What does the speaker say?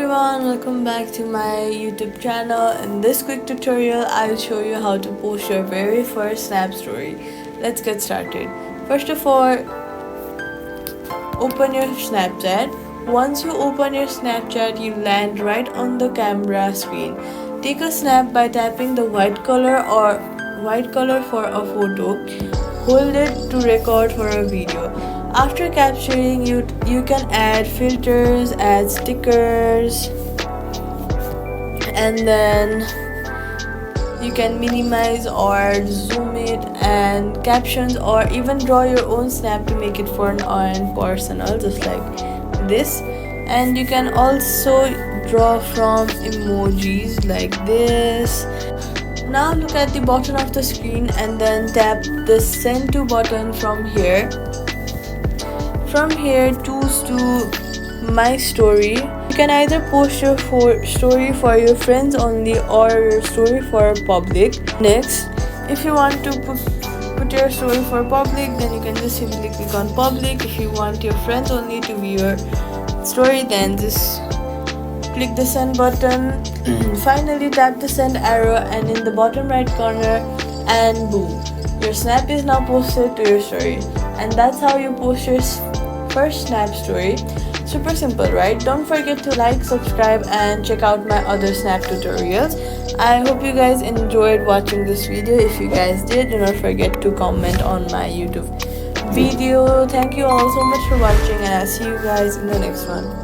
everyone, welcome back to my YouTube channel. In this quick tutorial, I'll show you how to post your very first Snap story. Let's get started. First of all, open your Snapchat. Once you open your Snapchat, you land right on the camera screen. Take a snap by tapping the white color for a photo. Hold it to record for a video. After capturing, you can add filters, add stickers, and then you can minimize or zoom it, and captions, or even draw your own snap to make it fun and personal, just like this. And you can also draw from emojis like this. Now look at the bottom of the screen and then tap the send to button from here. From here, choose to my story. You can either post your story for your friends only or your story for public. Next, if you want to put your story for public, then you can just simply click on public. If you want your friends only to view your story, then just click the send button. Finally, tap the send arrow and in the bottom right corner, and boom, your snap is now posted to your story. And that's how you post your first Snap story. Super simple, right? Don't forget to like, subscribe, and check out my other Snap tutorials. I hope you guys enjoyed watching this video. If you guys did, do not forget to comment on my YouTube video. Thank you all so much for watching, and I'll see you guys in the next one.